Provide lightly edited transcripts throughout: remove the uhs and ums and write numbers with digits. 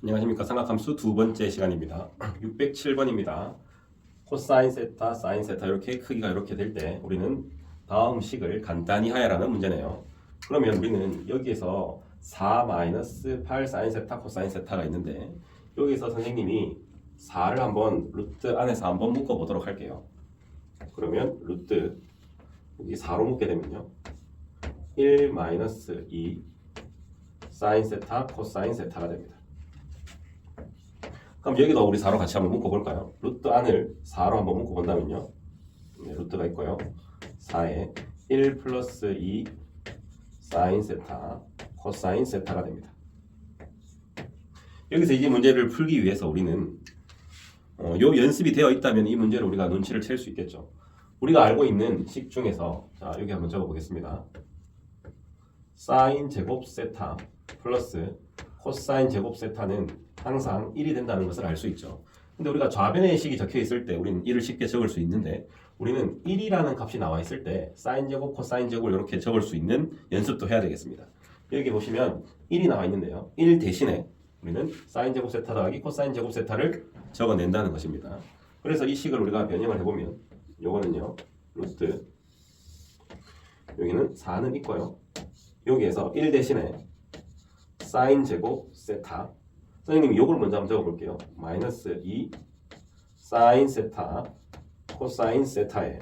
안녕하십니까. 삼각함수 두 번째 시간입니다. 607번입니다. 코사인 세타, 사인 세타 이렇게 크기가 이렇게 될 때 우리는 다음 식을 간단히 하여라는 문제네요. 그러면 우리는 여기에서 4-8 사인 세타, 코사인 세타가 있는데 여기서 선생님이 4를 한번 루트 안에서 한번 묶어 보도록 할게요. 그러면 루트 여기 4로 묶게 되면요. 1-2 사인 세타, 코사인 세타가 됩니다. 그럼 여기도 우리 4로 같이 한번 묶어볼까요? 루트 안을 4로 한번 묶어본다면요. 네, 루트가 있고요. 4에 1 플러스 2 사인 세타, 코사인 세타가 됩니다. 여기서 이 문제를 풀기 위해서 우리는 요 연습이 되어 있다면 이 문제를 우리가 눈치를 챌 수 있겠죠. 우리가 알고 있는 식 중에서 자 여기 한번 적어보겠습니다. 사인 제곱 세타 플러스 코사인 제곱 세타는 항상 1이 된다는 것을 알 수 있죠. 근데 우리가 좌변의 식이 적혀 있을 때 우리는 1을 쉽게 적을 수 있는데 우리는 1이라는 값이 나와 있을 때 사인 제곱, 코사인 제곱을 이렇게 적을 수 있는 연습도 해야 되겠습니다. 여기 보시면 1이 나와 있는데요. 1 대신에 우리는 사인 제곱 세타 더하기 코사인 제곱 세타를 적어낸다는 것입니다. 그래서 이 식을 우리가 변형을 해보면 요거는요. 루트 여기는 4는 있고요. 여기에서 1 대신에 사인 제곱 세타 선생님이 요걸 먼저 한번 적어볼게요. 마이너스 2 사인 세타 코사인 세타에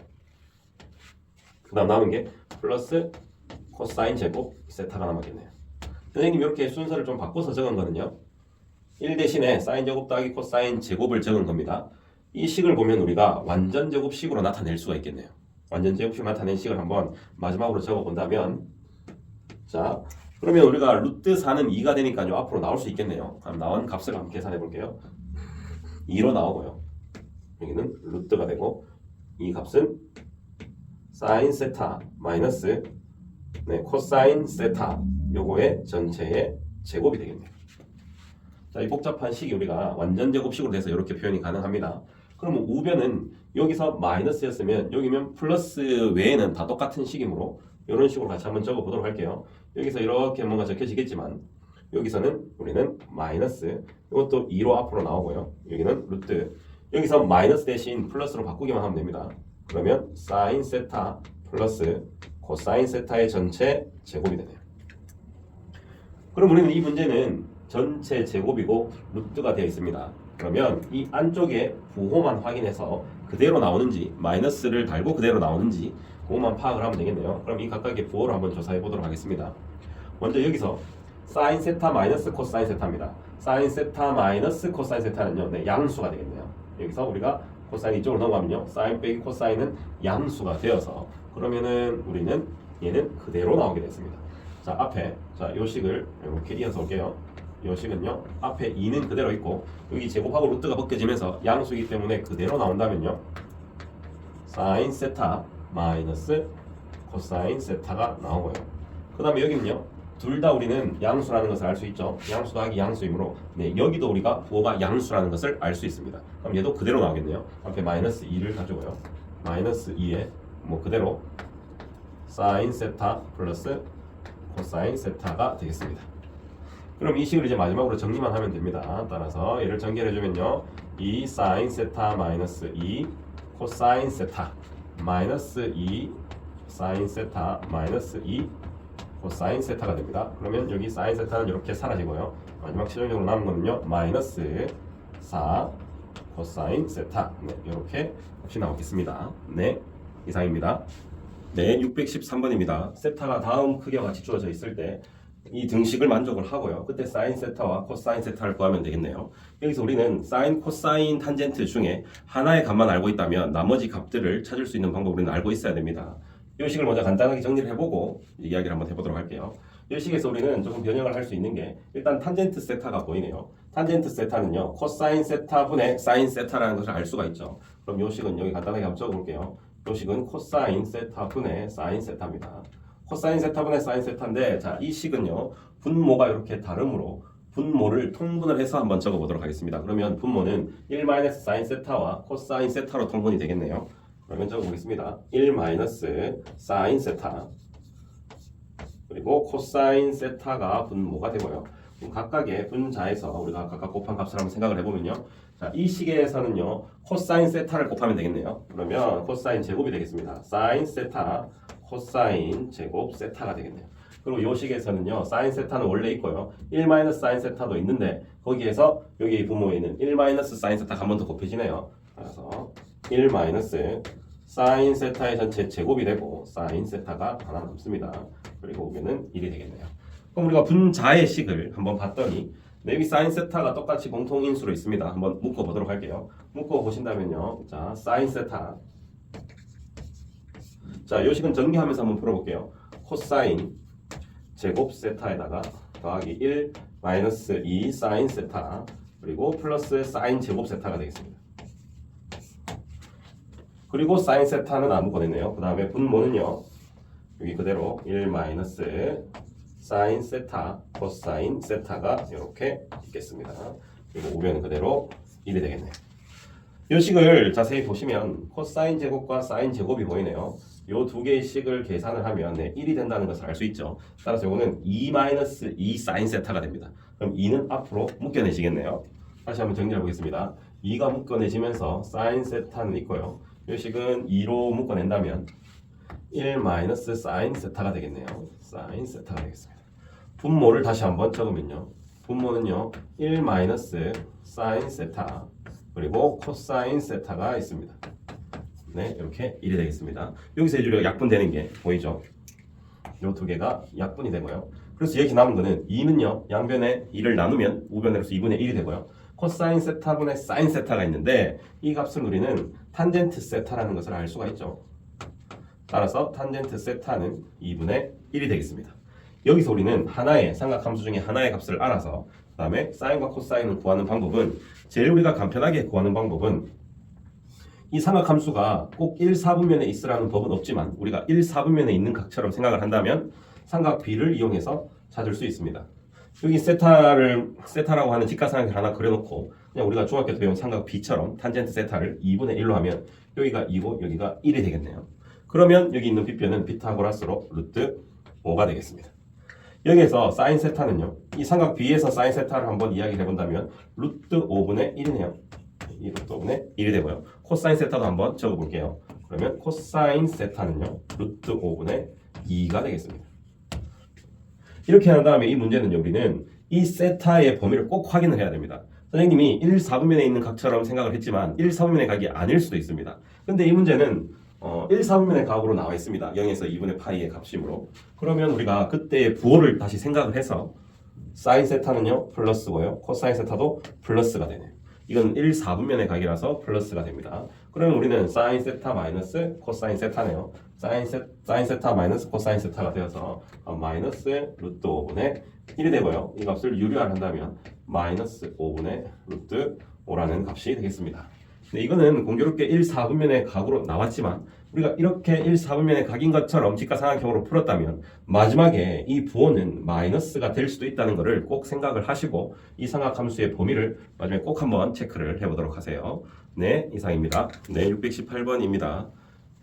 그 다음 남은 게 플러스 코사인 제곱 세타가 남았겠네요. 선생님 이렇게 순서를 좀 바꿔서 적은 거는요. 1 대신에 사인 제곱 더하기 코사인 제곱을 적은 겁니다. 이 식을 보면 우리가 완전 제곱식으로 나타낼 수가 있겠네요. 완전 제곱식으로 나타낸 식을 한번 마지막으로 적어본다면 자 그러면 우리가 루트 4는 2가 되니까요. 앞으로 나올 수 있겠네요. 그럼 나온 값을 한번 계산해 볼게요. 2로 나오고요. 여기는 루트가 되고 이 값은 사인 세타 마이너스 코사인 세타 요거의 전체의 제곱이 되겠네요. 자, 이 복잡한 식이 우리가 완전 제곱식으로 돼서 이렇게 표현이 가능합니다. 그러면 우변은 여기서 마이너스였으면 여기면 플러스 외에는 다 똑같은 식이므로 이런 식으로 같이 한번 적어 보도록 할게요. 여기서 이렇게 뭔가 적혀지겠지만 여기서는 우리는 마이너스 이것도 2로 앞으로 나오고요. 여기는 루트 여기서 마이너스 대신 플러스로 바꾸기만 하면 됩니다. 그러면 사인 세타 플러스 코사인 세타의 전체 제곱이 되네요. 그럼 우리는 이 문제는 전체 제곱이고 루트가 되어 있습니다. 그러면 이 안쪽에 부호만 확인해서 그대로 나오는지 마이너스를 달고 그대로 나오는지 그것만 파악을 하면 되겠네요. 그럼 이 각각의 부호를 한번 조사해 보도록 하겠습니다. 먼저 여기서 사인 세타 마이너스 코사인 세타입니다. 사인 세타 마이너스 코사인 세타는요, 양수가 되겠네요. 여기서 우리가 코사인 이쪽으로 넘어가면요, 사인 빼기 코사인은 양수가 되어서 그러면은 우리는 얘는 그대로 나오게 됐습니다. 자 앞에 요 식을 이렇게 이어서 올게요. 요 식은요 앞에 2는 그대로 있고 여기 제곱하고 루트가 벗겨지면서 양수이기 때문에 그대로 나온다면요, 사인 세타 마이너스 코사인 세타가 나오고요. 그 다음에 여기는요 둘 다 우리는 양수라는 것을 알 수 있죠. 양수 더하기 양수이므로 여기도 우리가 부호가 양수라는 것을 알 수 있습니다. 그럼 얘도 그대로 나오겠네요. 앞에 마이너스 2를 가지고요. 마이너스 2에 그대로 사인 세타 플러스 코사인 세타가 되겠습니다. 그럼 이 식을 이제 마지막으로 정리만 하면 됩니다. 따라서 얘를 전개해주면요 2 사인 세타 마이너스 2 코사인 세타 마이너스 2 사인 세타 마이너스 2 코사인 세타가 됩니다. 그러면 여기 사인 세타는 이렇게 사라지고요. 마지막 최종적으로 남은 거는요 마이너스 4 코사인 세타 이렇게 값이 나오겠습니다. 네, 이상입니다. 네, 613번입니다. 세타가 다음 크기와 같이 주어져 있을 때 이 등식을 만족을 하고요. 그때 사인 세타와 코사인 세타를 구하면 되겠네요. 여기서 우리는 사인, 코사인, 탄젠트 중에 하나의 값만 알고 있다면 나머지 값들을 찾을 수 있는 방법을 우리는 알고 있어야 됩니다. 이 식을 먼저 간단하게 정리를 해보고 이야기를 한번 해보도록 할게요. 이 식에서 우리는 조금 변형을 할 수 있는 게 일단 탄젠트 세타가 보이네요. 탄젠트 세타는요 코사인 세타 분의 사인 세타라는 것을 알 수가 있죠. 그럼 이 식은 여기 간단하게 한번 적어볼게요. 이 식은 코사인 세타 분의 사인 세타입니다. 코사인 세타 분의 사인 세타인데 자, 이 식은요 분모가 이렇게 다르므로 분모를 통분을 해서 한번 적어보도록 하겠습니다. 그러면 분모는 1 사인 세타와 코사인 세타로 통분이 되겠네요. 그러면 적어보겠습니다. 1 사인 세타 그리고 코사인 세타가 분모가 되고요. 각각의 분자에서 우리가 각각 곱한 값을 한번 생각을 해보면요. 자, 이 식에서는요. 코사인 세타를 곱하면 되겠네요. 그러면 코사인 제곱이 되겠습니다. 사인 세타 코사인 제곱 세타가 되겠네요. 그리고 이 식에서는요. 사인 세타는 원래 있고요. 1 마이너스 사인 세타도 있는데 거기에서 여기 분모에 있는 1 마이너스 사인 세타가 한 번 더 곱해지네요. 그래서 1 마이너스 사인 세타의 전체 제곱이 되고 사인 세타가 하나 남습니다. 그리고 여기는 1이 되겠네요. 그럼 우리가 분자의 식을 한번 봤더니 maybe 사인 세타가 똑같이 공통인수로 있습니다. 한번 묶어 보도록 할게요. 묶어 보신다면요. 자, 사인 세타. 자, 이 식은 전개하면서 한번 풀어볼게요. 코사인 제곱 세타에다가 더하기 1 마이너스 2 사인 세타 그리고 플러스 사인 제곱 세타가 되겠습니다. 그리고 사인 세타는 안 묶어냈네요. 그 다음에 분모는요. 여기 그대로 1 마이너스 사인 세타 코사인 세타가 이렇게 있겠습니다. 그리고 우변은 그대로 1이 되겠네요. 이 식을 자세히 보시면 코사인 제곱과 사인 제곱이 보이네요. 이 두 개의 식을 계산을 하면 1이 된다는 것을 알 수 있죠. 따라서 이거는 2-2 사인 세타가 됩니다. 그럼 2는 앞으로 묶여내시겠네요. 다시 한번 정리해 보겠습니다. 2가 묶어내지면서 사인 세타는 있고요. 이 식은 2로 묶어낸다면 1 마이너스 사인 세타가 되겠네요. 사인 세타가 되겠습니다. 분모를 다시 한번 적으면요. 분모는요. 1 마이너스 사인 세타 그리고 코사인 세타가 있습니다. 네, 이렇게 1이 되겠습니다. 여기서 해주려 약분되는 게 보이죠? 이 두 개가 약분이 되고요. 그래서 여기 남은 거는 2는요. 양변에 2를 나누면 우변으로서 2분의 1이 되고요. 코사인 세타분의 사인 세타가 있는데 이 값을 우리는 탄젠트 세타라는 것을 알 수가 있죠. 따라서 탄젠트 세타는 2분의 1이 되겠습니다. 여기서 우리는 하나의 삼각함수 중에 하나의 값을 알아서 그 다음에 사인과 코사인을 구하는 방법은 제일 우리가 간편하게 구하는 방법은 이 삼각함수가 꼭 1, 4분면에 있으라는 법은 없지만 우리가 1, 4분면에 있는 각처럼 생각을 한다면 삼각 B를 이용해서 찾을 수 있습니다. 여기 세타라고 하는 직각삼각을 하나 그려놓고 그냥 우리가 중학교 때 배운 삼각 B처럼 탄젠트 세타를 2분의 1로 하면 여기가 2고 여기가 1이 되겠네요. 그러면 여기 있는 빗변은 피타고라스로 루트 5가 되겠습니다. 여기에서 사인 세타는요. 이 삼각 B에서 사인 세타를 한번 이야기를 해본다면 루트 5분의 1이네요. 이 루트 5분의 1이 되고요. 코사인 세타도 한번 적어볼게요. 그러면 코사인 세타는요. 루트 5분의 2가 되겠습니다. 이렇게 한 다음에 이 문제는요. 우리는 이 세타의 범위를 꼭 확인을 해야 됩니다. 선생님이 1, 4분면에 있는 각처럼 생각을 했지만 1, 4분면의 각이 아닐 수도 있습니다. 근데 이 문제는 1, 4분면의 각으로 나와 있습니다. 0에서 2분의 파이의 값심으로. 그러면 우리가 그때의 부호를 다시 생각을 해서 사인 세타는요. 플러스고요. 코사인 세타도 플러스가 되네요. 이건 1, 4분면의 각이라서 플러스가 됩니다. 그러면 우리는 사인 세타 마이너스 코사인 세타네요. 사인 세타 마이너스 코사인 세타가 되어서 마이너스 루트 5분의 1이 되고요. 이 값을 유리화한다면 마이너스 5분의 루트 5라는 값이 되겠습니다. 근데 이거는 공교롭게 1, 4분면의 각으로 나왔지만 우리가 이렇게 1, 4분면의 각인 것처럼 직각삼각형으로 풀었다면 마지막에 이 부호는 마이너스가 될 수도 있다는 것을 꼭 생각을 하시고 이 삼각함수의 범위를 마지막에 꼭 한번 체크를 해보도록 하세요. 네, 이상입니다. 네, 618번입니다.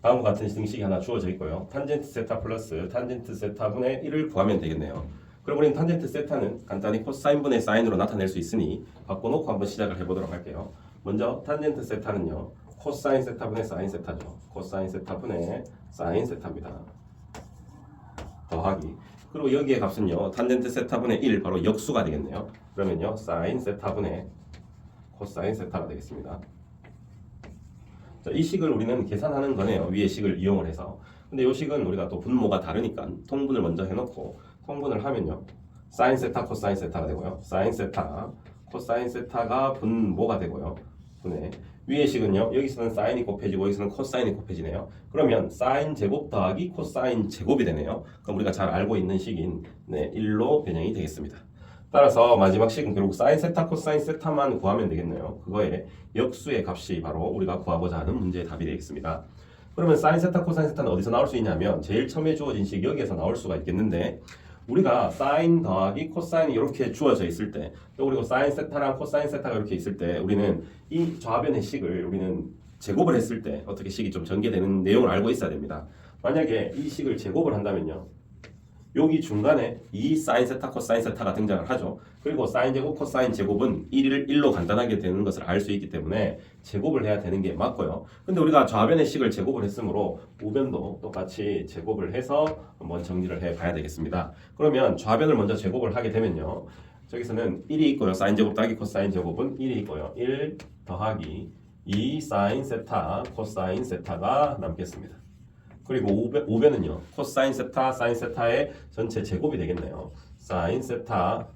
다음과 같은 등식이 하나 주어져 있고요. 탄젠트 세타 플러스 탄젠트 세타분의 1을 구하면 되겠네요. 그럼 우리는 탄젠트 세타는 간단히 코사인분의 사인으로 나타낼 수 있으니 바꿔놓고 한번 시작을 해보도록 할게요. 먼저 탄젠트 세타는요. 코사인 세타분의 사인 세타죠. 코사인 세타분의 사인 세타입니다. 더하기. 그리고 여기의 값은요. 탄젠트 세타분의 1 바로 역수가 되겠네요. 그러면요. 사인 세타분의 코사인 세타가 되겠습니다. 자, 이 식을 우리는 계산하는 거네요. 위의 식을 이용을 해서. 근데 이 식은 우리가 또 분모가 다르니까 통분을 먼저 해놓고 통분을 하면요. 사인 세타 코사인 세타가 되고요. 사인 세타 코사인 세타가 분모가 되고요. 분의 위의 식은요. 여기서는 사인이 곱해지고 여기서는 코사인이 곱해지네요. 그러면 사인 제곱 더하기 코사인 제곱이 되네요. 그럼 우리가 잘 알고 있는 식인 1로 변형이 되겠습니다. 따라서 마지막 식은 결국 사인 세타 코사인 세타만 구하면 되겠네요. 그거의 역수의 값이 바로 우리가 구하고자 하는 문제의 답이 되겠습니다. 그러면 사인 세타 코사인 세타는 어디서 나올 수 있냐면 제일 처음에 주어진 식 여기에서 나올 수가 있겠는데 우리가 사인 더하기 코사인이 이렇게 주어져 있을 때 또 그리고 사인 세타랑 코사인 세타가 이렇게 있을 때 우리는 이 좌변의 식을 우리는 제곱을 했을 때 어떻게 식이 좀 전개되는 내용을 알고 있어야 됩니다. 만약에 이 식을 제곱을 한다면요. 여기 중간에 이 사인 세타 코사인 세타가 등장을 하죠. 그리고 사인 제곱 코사인 제곱은 1로 간단하게 되는 것을 알 수 있기 때문에 제곱을 해야 되는 게 맞고요. 근데 우리가 좌변의 식을 제곱을 했으므로 우변도 똑같이 제곱을 해서 한번 정리를 해 봐야 되겠습니다. 그러면 좌변을 먼저 제곱을 하게 되면요. 저기서는 1이 있고요. 사인 제곱 더하기 코사인 제곱은 1이 있고요. 1 더하기 2 사인 세타 코사인 세타가 남겠습니다. 그리고 우변은요. 코사인 세타 사인 세타의 전체 제곱이 되겠네요. 사인 세타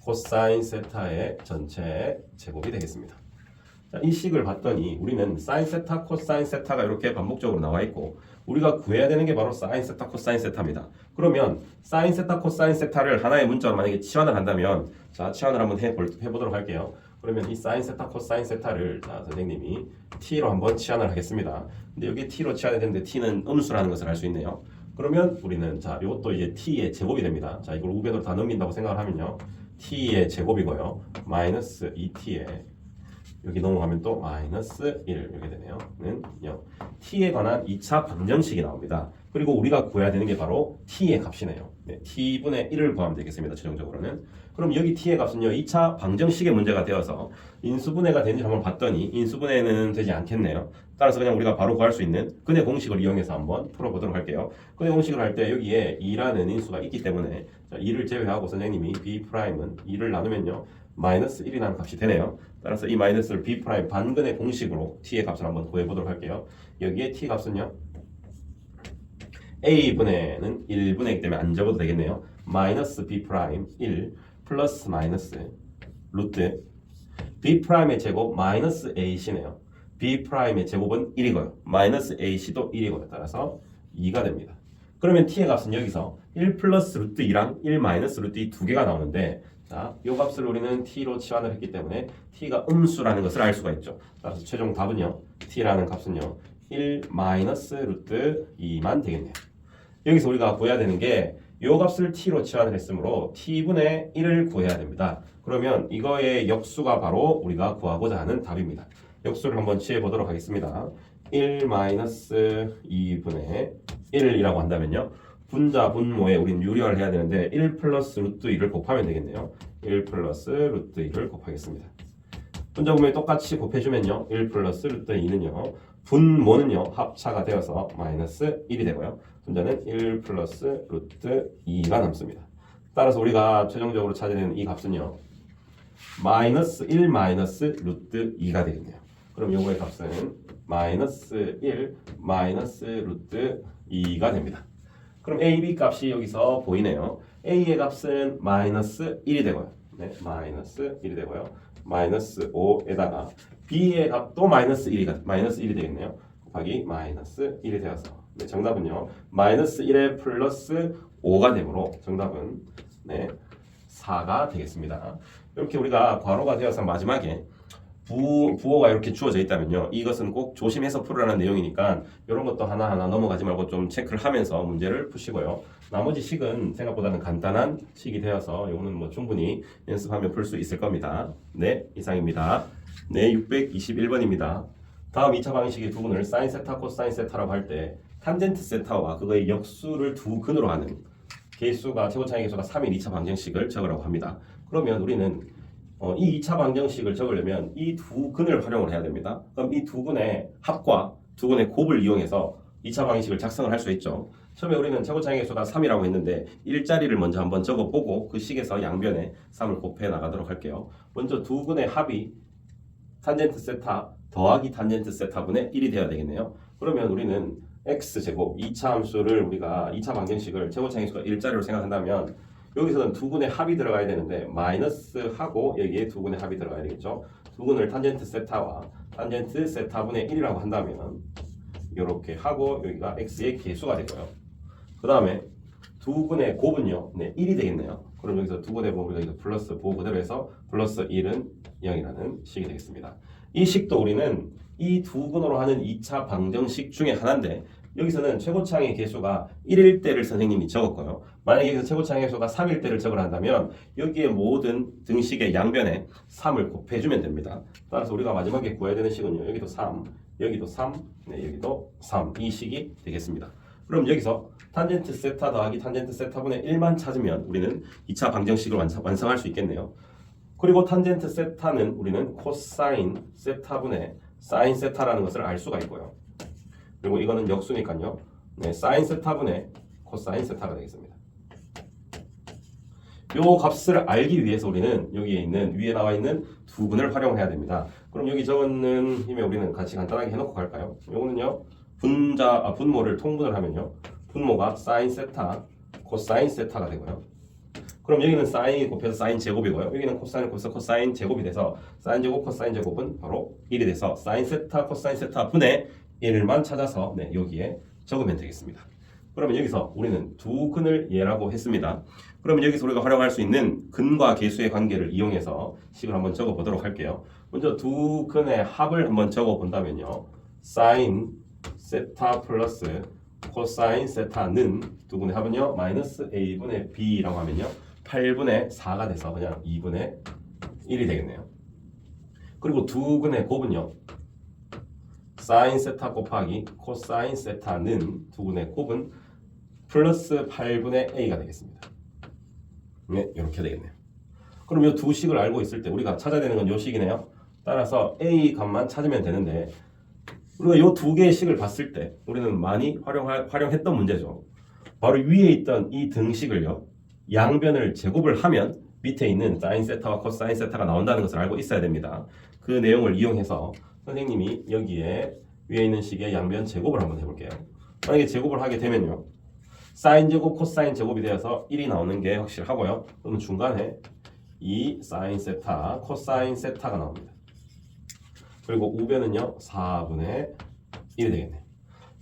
코사인 세타의 전체 제곱이 되겠습니다. 자, 이 식을 봤더니 우리는 사인 세타 코사인 세타가 이렇게 반복적으로 나와 있고 우리가 구해야 되는 게 바로 사인 세타 코사인 세타입니다. 그러면 사인 세타 코사인 세타를 하나의 문자로 만약에 치환을 한다면 자 치환을 한번 해보도록 할게요. 그러면 이 사인 세타 코사인 세타를 자 선생님이 t로 한번 치환을 하겠습니다. 근데 여기 t로 치환이 되는데 t는 음수라는 것을 알 수 있네요. 그러면 우리는 자 이것도 이제 t의 제곱이 됩니다. 자 이걸 우변으로 다 넘긴다고 생각을 하면요. t의 제곱이고요. 마이너스 2t의 여기 넘어가면 또 마이너스 1 이렇게 되네요. 는 0. t에 관한 2차 방정식이 나옵니다. 그리고 우리가 구해야 되는 게 바로 t의 값이네요. 네, t분의 1을 구하면 되겠습니다. 최종적으로는. 그럼 여기 t의 값은요. 2차 방정식의 문제가 되어서 인수분해가 되는지 한번 봤더니 인수분해는 되지 않겠네요. 따라서 그냥 우리가 바로 구할 수 있는 근해 공식을 이용해서 한번 풀어보도록 할게요. 근해 공식을 할 때 여기에 2라는 인수가 있기 때문에 자, 2를 제외하고 선생님이 b'은 2를 나누면요. 마이너스 1이라는 값이 되네요. 따라서 이 마이너스를 b' 반근의 공식으로 t의 값을 한번 구해보도록 할게요. 여기에 t 값은요. a분의는 1분의이기 때문에 안 적어도 되겠네요. 마이너스 b' 1 플러스 마이너스 루트 b'의 제곱 마이너스 ac네요. b'의 제곱은 1이고요. 마이너스 ac도 1이고요. 따라서 2가 됩니다. 그러면 t의 값은 여기서 1 플러스 루트 2랑 1 마이너스 루트 2 두 개가 나오는데 자, 이 값을 우리는 t로 치환을 했기 때문에 t가 음수라는 것을 알 수가 있죠. 따라서 최종 답은요. t라는 값은요. 1 마이너스 루트 2만 되겠네요. 여기서 우리가 구해야 되는 게 이 값을 t로 치환을 했으므로 t분의 1을 구해야 됩니다. 그러면 이거의 역수가 바로 우리가 구하고자 하는 답입니다. 역수를 한번 취해 보도록 하겠습니다. 1 마이너스 2분의 1이라고 한다면요. 분자 분모에 우리는 유리화를 해야 되는데 1 플러스 루트 2를 곱하면 되겠네요. 1 플러스 루트 2를 곱하겠습니다. 분자 분모에 똑같이 곱해주면요. 1 플러스 루트 2는요. 분모는요. 합차가 되어서 마이너스 1이 되고요. 분자는 1 플러스 루트 2가 남습니다. 따라서 우리가 최종적으로 찾아내는 이 값은요. 마이너스 1 마이너스 루트 2가 되겠네요. 그럼 요거의 값은 마이너스 1 마이너스 루트 2가 됩니다. 그럼 a, b 값이 여기서 보이네요. a의 값은 마이너스 1이 되고요. 네, 마이너스 1이 되고요. 마이너스 5에다가 b의 값도 마이너스 1이 되겠네요. 곱하기 마이너스 1이 되어서 네, 정답은요. 마이너스 1에 플러스 5가 되므로 정답은 네, 4가 되겠습니다. 이렇게 우리가 괄호가 되어서 마지막에 부호가 이렇게 주어져 있다면요. 이것은 꼭 조심해서 풀으라는 내용이니까 이런 것도 하나하나 넘어가지 말고 좀 체크를 하면서 문제를 푸시고요. 나머지 식은 생각보다는 간단한 식이 되어서 이거는 뭐 충분히 연습하면 풀 수 있을 겁니다. 네, 이상입니다. 네, 621번입니다. 다음 2차 방정식의 두 근을 사인 세타 코사인 세타라고 할 때 탄젠트 세타와 그거의 역수를 두 근으로 하는 개수가 최고차이 개수가 3인 2차 방정식을 적으라고 합니다. 그러면 우리는 이 2차 방정식을 적으려면 이 두 근을 활용을 해야 됩니다. 그럼 이 두 근의 합과 두 근의 곱을 이용해서 2차 방정식을 작성을 할 수 있죠. 처음에 우리는 최고차이 개수가 3이라고 했는데 일자리를 먼저 한번 적어보고 그 식에서 양변에 3을 곱해 나가도록 할게요. 먼저 두 근의 합이 탄젠트 세타 더하기 탄젠트 세타분의 1이 되어야 되겠네요. 그러면 우리는 x제곱 2차 함수를 우리가 2차 방정식을 최고차이 개수가 일자리로 생각한다면 여기서는 두 근의 합이 들어가야 되는데 마이너스하고 여기에 두 근의 합이 들어가야 되겠죠. 두 근을 탄젠트 세타와 탄젠트 세타분의 1이라고 한다면 이렇게 하고 여기가 x의 개수가 되고요. 그 다음에 두 근의 곱은요. 네, 1이 되겠네요. 그럼 여기서 두 근의 곱을 여기서 플러스 보호 그대로 해서 플러스 1은 0이라는 식이 되겠습니다. 이 식도 우리는 이 두 근으로 하는 2차 방정식 중에 하나인데 여기서는 최고차항의 개수가 1일 때를 선생님이 적었고요. 만약에 여기서 최고차항의 개수가 3일 때를 적으라 한다면 여기에 모든 등식의 양변에 3을 곱해주면 됩니다. 따라서 우리가 마지막에 구해야 되는 식은요. 여기도 3, 여기도 3, 네, 여기도 3. 이 식이 되겠습니다. 그럼 여기서 탄젠트 세타 더하기 탄젠트 세타분의 1만 찾으면 우리는 2차 방정식을 완성할 수 있겠네요. 그리고 탄젠트 세타는 우리는 코사인 세타분의 사인 세타라는 것을 알 수가 있고요. 그리고 이거는 역수니까요. 네, 사인 세타분의 코사인 세타가 되겠습니다. 요 값을 알기 위해서 우리는 여기에 있는 위에 나와 있는 두 근을 활용해야 됩니다. 그럼 여기 적은 힘에 우리는 같이 간단하게 해놓고 갈까요? 요거는요 분모를 통분을 하면요 분모가 사인 세타 코사인 세타가 되고요. 그럼 여기는 사인이 곱해서 사인 제곱이고요. 여기는 코사인이 곱해서 코사인 제곱이 돼서 사인 제곱 코사인 제곱은 바로 1이 돼서 사인 세타 코사인 세타 분의 1만 찾아서 네, 여기에 적으면 되겠습니다. 그러면 여기서 우리는 두 근을 예라고 했습니다. 그러면 여기서 우리가 활용할 수 있는 근과 계수의 관계를 이용해서 식을 한번 적어 보도록 할게요. 먼저 두 근의 합을 한번 적어 본다면요. 사인 세타 플러스 코사인 세타는 두 근의 합은요. 마이너스 a분의 b라고 하면요. 8분의 4가 돼서 그냥 2분의 1이 되겠네요. 그리고 두 근의 곱은요. 사인 세타 곱하기 코사인 세타는 두 근의 곱은 플러스 8분의 a가 되겠습니다. 네, 이렇게 되겠네요. 그럼 이 두 식을 알고 있을 때 우리가 찾아야 되는 건 이 식이네요. 따라서 a 값만 찾으면 되는데 우리가 이 두 개의 식을 봤을 때 우리는 많이 활용했던 문제죠. 바로 위에 있던 이 등식을요. 양변을 제곱을 하면 밑에 있는 사인 세타와 코사인 세타가 나온다는 것을 알고 있어야 됩니다. 그 내용을 이용해서 선생님이 여기에 위에 있는 식의 양변 제곱을 한번 해볼게요. 만약에 제곱을 하게 되면요. 사인 제곱 코사인 제곱이 되어서 1이 나오는 게 확실하고요. 그러면 중간에 이 사인 세타 코사인 세타가 나옵니다. 그리고 우변은요 4분의 1이 되겠네요.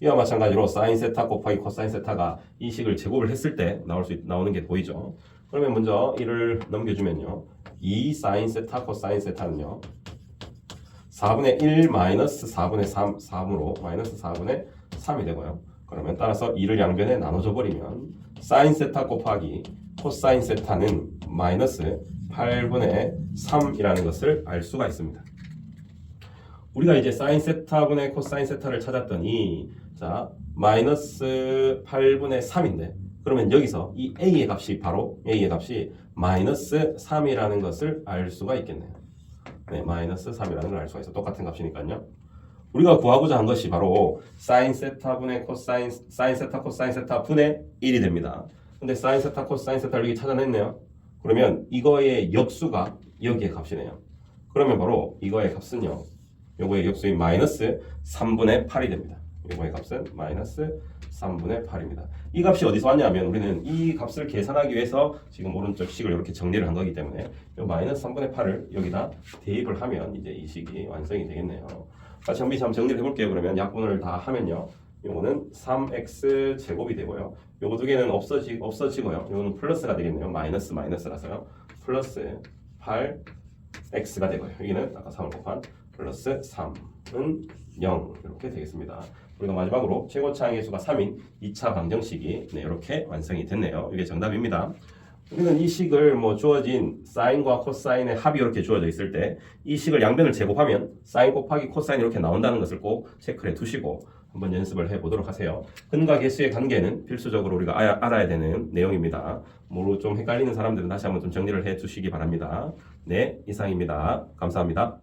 이와 마찬가지로 사인 세타 곱하기 코사인 세타가 이 식을 제곱을 했을 때 나오는 게 보이죠. 그러면 먼저 1을 넘겨주면요 2 사인 세타 코사인 세타는요 4분의 1 마이너스 4분의 3 3으로 마이너스 4분의 3이 되고요. 그러면 따라서 2를 양변에 나눠줘 버리면 사인 세타 곱하기 코사인 세타는 마이너스 8분의 3이라는 것을 알 수가 있습니다. 우리가 이제 사인 세타분의 코사인 세타를 찾았더니 자 마이너스 8분의 3인데 그러면 여기서 이 a의 값이 바로 a의 값이 마이너스 3이라는 것을 알 수가 있겠네요. 네, 마이너스 3이라는 걸 알 수가 있어. 똑같은 값이니까요. 우리가 구하고자 한 것이 바로 사인 세타분의 코사인 사인 세타 코사인 세타 분의 1이 됩니다. 근데 사인 세타 코사인 세타를 여기 찾아냈네요. 그러면 이거의 역수가 여기의 값이네요. 그러면 바로 이거의 값은요. 요거의 역수인 마이너스 3분의 8이 됩니다. 요거의 값은 마이너스 3분의 8입니다. 이 값이 어디서 왔냐면 우리는 이 값을 계산하기 위해서 지금 오른쪽 식을 이렇게 정리를 한 거기 때문에 요 마이너스 3분의 8을 여기다 대입을 하면 이제 이 식이 완성이 되겠네요. 같이 한번 정리를 해볼게요. 그러면 약분을 다 하면요. 요거는 3x 제곱이 되고요. 요거 두 개는 없어지고요. 요거는 플러스가 되겠네요. 마이너스라서요. 플러스 8x가 되고요. 여기는 아까 3을 곱한 플러스 3은 0 이렇게 되겠습니다. 우리가 마지막으로 최고차항의 수가 3인 2차 방정식이 네, 이렇게 완성이 됐네요. 이게 정답입니다. 우리는 이 식을 주어진 사인과 코사인의 합이 이렇게 주어져 있을 때 이 식을 양변을 제곱하면 사인 곱하기 코사인 이렇게 나온다는 것을 꼭 체크를 해두시고 한번 연습을 해보도록 하세요. 근과 계수의 관계는 필수적으로 우리가 알아야 되는 내용입니다. 좀 헷갈리는 사람들은 다시 한번 좀 정리를 해주시기 바랍니다. 네, 이상입니다. 감사합니다.